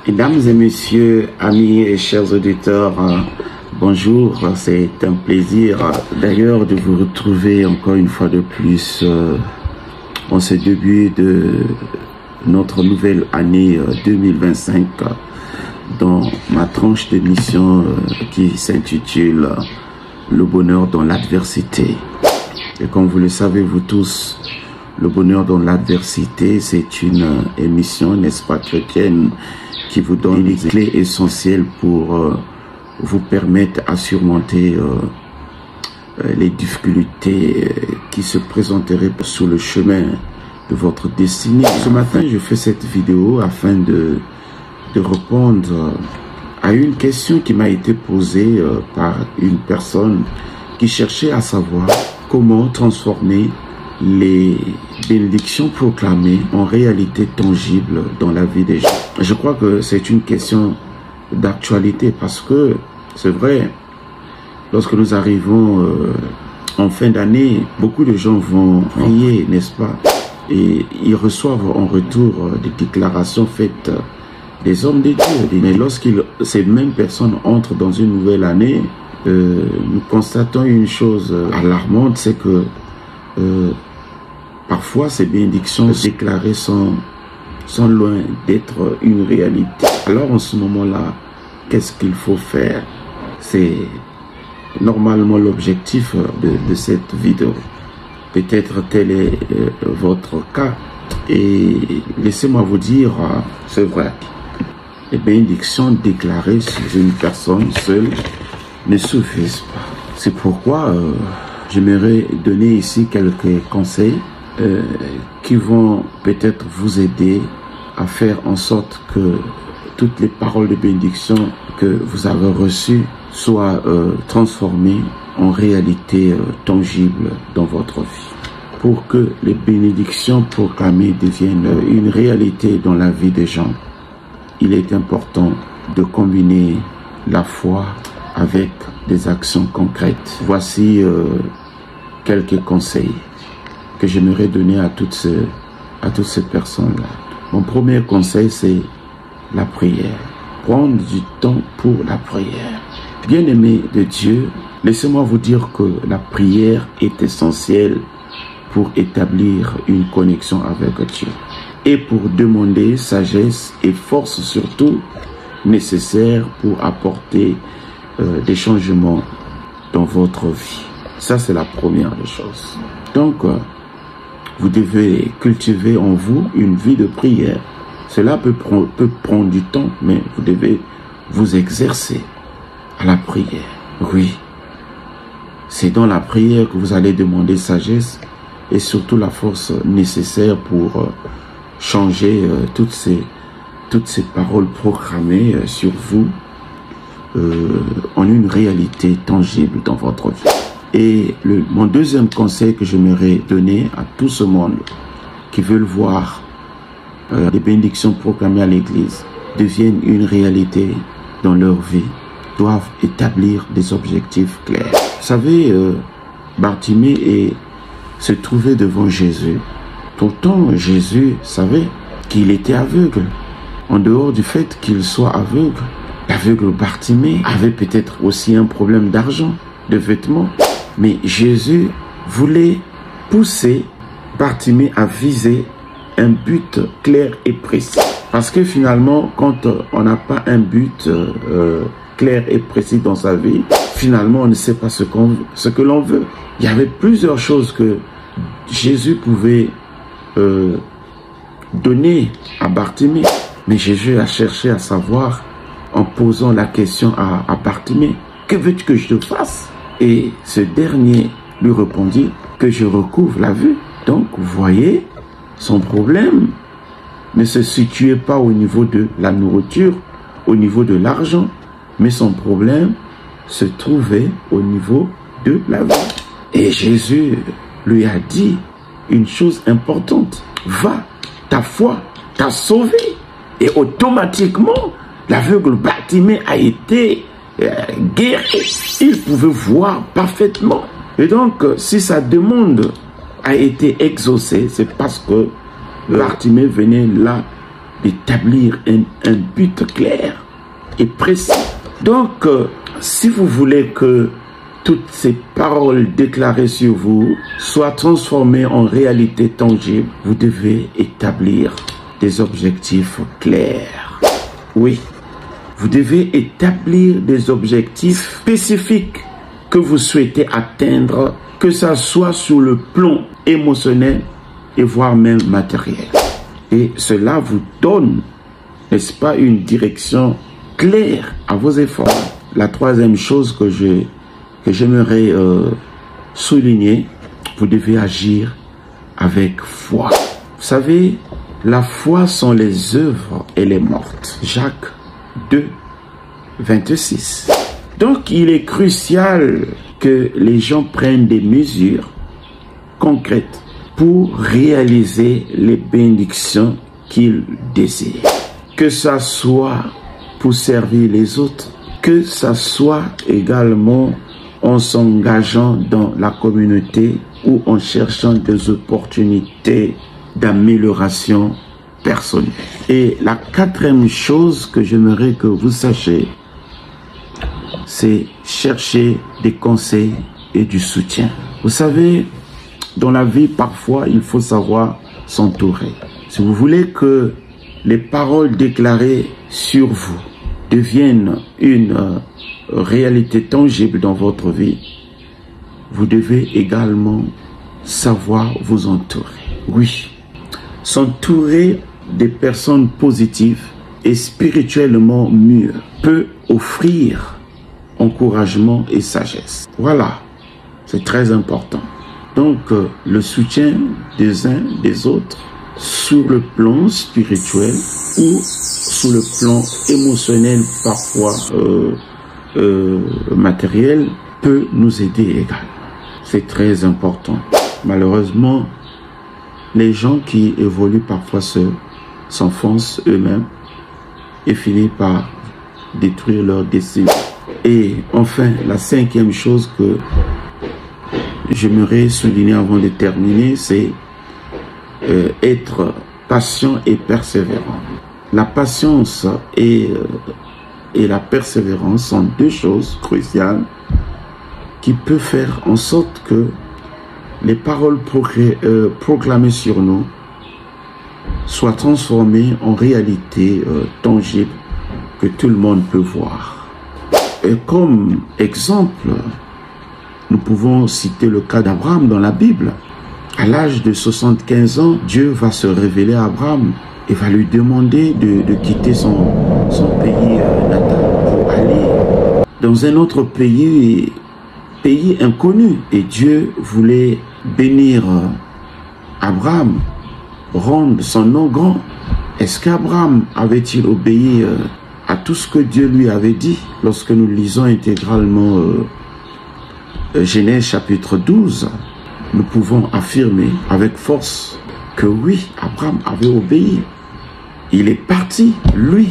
Mesdames et messieurs, amis et chers auditeurs, bonjour. C'est un plaisir d'ailleurs de vous retrouver encore une fois de plus en ce début de notre nouvelle année 2025 dans ma tranche d'émission qui s'intitule Le bonheur dans l'adversité. Et comme vous le savez vous tous, le bonheur dans l'adversité, c'est une émission, n'est-ce pas, chrétienne, qui vous donne les clés essentielles pour vous permettre à surmonter les difficultés qui se présenteraient sur le chemin de votre destinée. Ce matin, je fais cette vidéo afin de répondre à une question qui m'a été posée par une personne qui cherchait à savoir comment transformer les bénédictions proclamées en réalité tangible dans la vie des gens. Je crois que c'est une question d'actualité parce que c'est vrai, lorsque nous arrivons en fin d'année, beaucoup de gens vont prier, n'est-ce pas? Et ils reçoivent en retour des déclarations faites des hommes de Dieu. Mais lorsque ces mêmes personnes entrent dans une nouvelle année, nous constatons une chose alarmante, c'est que parfois ces bénédictions déclarées sont loin d'être une réalité. Alors en ce moment-là, qu'est-ce qu'il faut faire? C'est normalement l'objectif de cette vidéo. Peut-être tel est votre cas. Et laissez-moi vous dire, c'est vrai, les bénédictions déclarées sur une personne seule ne suffisent pas. C'est pourquoi j'aimerais donner ici quelques conseils qui vont peut-être vous aider à faire en sorte que toutes les paroles de bénédiction que vous avez reçues soient transformées en réalité tangible dans votre vie. Pour que les bénédictions proclamées deviennent une réalité dans la vie des gens, il est important de combiner la foi avec des actions concrètes. Voici quelques conseils que j'aimerais donner à toutes ces personnes-là. Mon premier conseil, c'est la prière. Prendre du temps pour la prière. Bien-aimés de Dieu, laissez-moi vous dire que la prière est essentielle pour établir une connexion avec Dieu et pour demander sagesse et force surtout nécessaires pour apporter des changements dans votre vie. Ça, c'est la première des choses. Donc, vous devez cultiver en vous une vie de prière. Cela peut prendre du temps, mais vous devez vous exercer à la prière. Oui, c'est dans la prière que vous allez demander sagesse et surtout la force nécessaire pour changer toutes ces paroles proclamées sur vous en une réalité tangible dans votre vie. Et mon deuxième conseil que j'aimerais donner à tout ce monde qui veulent voir les bénédictions proclamées à l'église deviennent une réalité dans leur vie, doivent établir des objectifs clairs. Vous savez, Bartimée se trouvait devant Jésus. Pourtant, Jésus savait qu'il était aveugle. En dehors du fait qu'il soit aveugle, l'aveugle Bartimée avait peut-être aussi un problème d'argent, de vêtements. Mais Jésus voulait pousser Bartimée à viser un but clair et précis. Parce que finalement, quand on n'a pas un but clair et précis dans sa vie, finalement, on ne sait pas ce que l'on veut. Il y avait plusieurs choses que Jésus pouvait donner à Bartimée. Mais Jésus a cherché à savoir en posant la question à Bartimée, que veux-tu que je te fasse? Et ce dernier lui répondit que je recouvre la vue. Donc, vous voyez, son problème ne se situait pas au niveau de la nourriture, au niveau de l'argent, mais son problème se trouvait au niveau de la vue. Et Jésus lui a dit une chose importante. Va, ta foi t'a sauvé. Et automatiquement, l'aveugle Bartimée a été guéri. Il pouvait voir parfaitement. Et donc, si sa demande a été exaucée, c'est parce que Bartimée venait là d'établir un but clair et précis. Donc, si vous voulez que toutes ces paroles déclarées sur vous soient transformées en réalité tangible, vous devez établir des objectifs clairs. Oui, vous devez établir des objectifs spécifiques que vous souhaitez atteindre, que ça soit sur le plan émotionnel et voire même matériel. Et cela vous donne, n'est-ce pas, une direction claire à vos efforts. La troisième chose que j'aimerais souligner, vous devez agir avec foi. Vous savez, la foi sont les œuvres et les mortes. Jacques 2, 26. Donc, il est crucial que les gens prennent des mesures concrètes pour réaliser les bénédictions qu'ils désirent. Que ça soit pour servir les autres, que ça soit également en s'engageant dans la communauté ou en cherchant des opportunités d'amélioration personnelle. Et la quatrième chose que j'aimerais que vous sachiez, c'est chercher des conseils et du soutien. Vous savez, dans la vie, parfois, il faut savoir s'entourer. Si vous voulez que les paroles déclarées sur vous deviennent une réalité tangible dans votre vie, vous devez également savoir vous entourer. Oui, s'entourer des personnes positives et spirituellement mûres peut offrir encouragement et sagesse. Voilà, c'est très important. Donc, le soutien des uns des autres sur le plan spirituel ou sur le plan émotionnel, parfois matériel, peut nous aider également. C'est très important. Malheureusement, les gens qui évoluent parfois seuls s'enfoncent eux-mêmes et finissent par détruire leur destin. Et enfin, la cinquième chose que j'aimerais souligner avant de terminer, c'est être patient et persévérant. La patience et la persévérance sont deux choses cruciales qui peuvent faire en sorte que les paroles proclamées sur nous soient transformées en réalité tangible que tout le monde peut voir. Et comme exemple, nous pouvons citer le cas d'Abraham dans la Bible. À l'âge de 75 ans, Dieu va se révéler à Abraham et va lui demander de quitter son pays natal pour aller dans un autre pays inconnu. Et Dieu voulait bénir Abraham, rendre son nom grand. Est-ce qu'Abraham avait-il obéi à tout ce que Dieu lui avait dit? Lorsque nous lisons intégralement Genèse chapitre 12, nous pouvons affirmer avec force que oui, Abraham avait obéi. Il est parti, lui,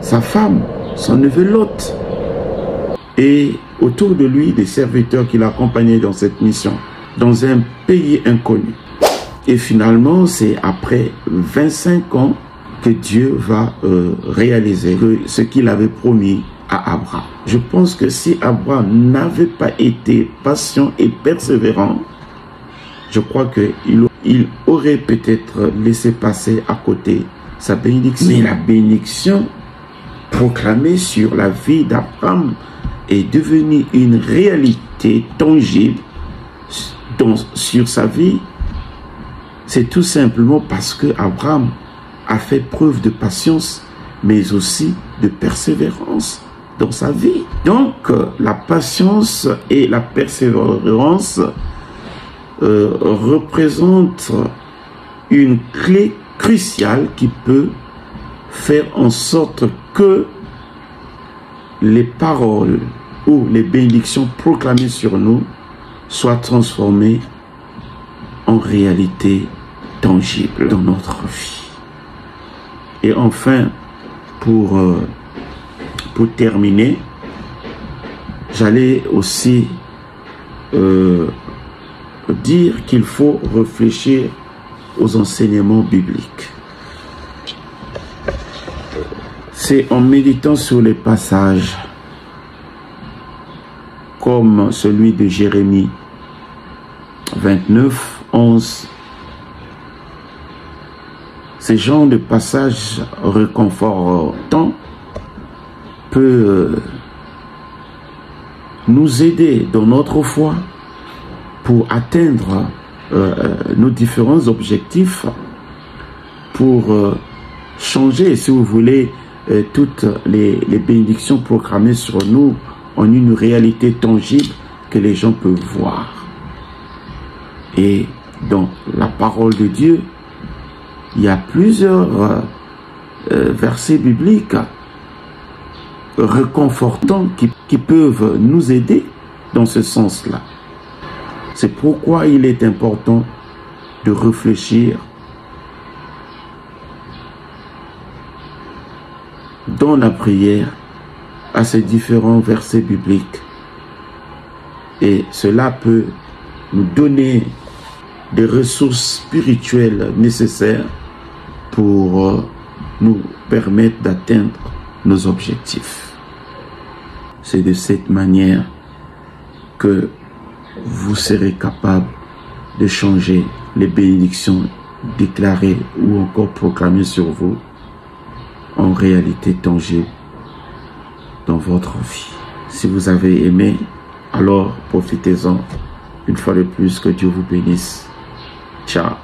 sa femme, son neveu Lot, et autour de lui des serviteurs qui l'accompagnaient dans cette mission, dans un pays inconnu. Et finalement, c'est après 25 ans que Dieu va réaliser ce qu'il avait promis à Abraham. Je pense que si Abraham n'avait pas été patient et persévérant, je crois qu'il aurait peut-être laissé passer à côté sa bénédiction. Mais la bénédiction proclamée sur la vie d'Abraham est devenue une réalité tangible sur sa vie. C'est tout simplement parce que Abraham a fait preuve de patience, mais aussi de persévérance dans sa vie. Donc, la patience et la persévérance représentent une clé cruciale qui peut faire en sorte que les paroles ou les bénédictions proclamées sur nous soient transformées en réalité tangible dans notre vie. Et enfin, pour terminer, j'allais aussi dire qu'il faut réfléchir aux enseignements bibliques. C'est en méditant sur les passages comme celui de Jérémie 29, 11. Ces genres de passages réconfortants peuvent nous aider dans notre foi pour atteindre nos différents objectifs, pour changer, si vous voulez, toutes les bénédictions proclamées sur nous en une réalité tangible que les gens peuvent voir. Et dans la parole de Dieu, il y a plusieurs versets bibliques réconfortants qui peuvent nous aider dans ce sens-là. C'est pourquoi il est important de réfléchir dans la prière à ces différents versets bibliques. Et cela peut nous donner des ressources spirituelles nécessaires pour nous permettre d'atteindre nos objectifs. C'est de cette manière que vous serez capable de changer les bénédictions déclarées ou encore proclamées sur vous en réalité tangible dans votre vie. Si vous avez aimé, alors profitez-en une fois de plus. Que Dieu vous bénisse. Ciao.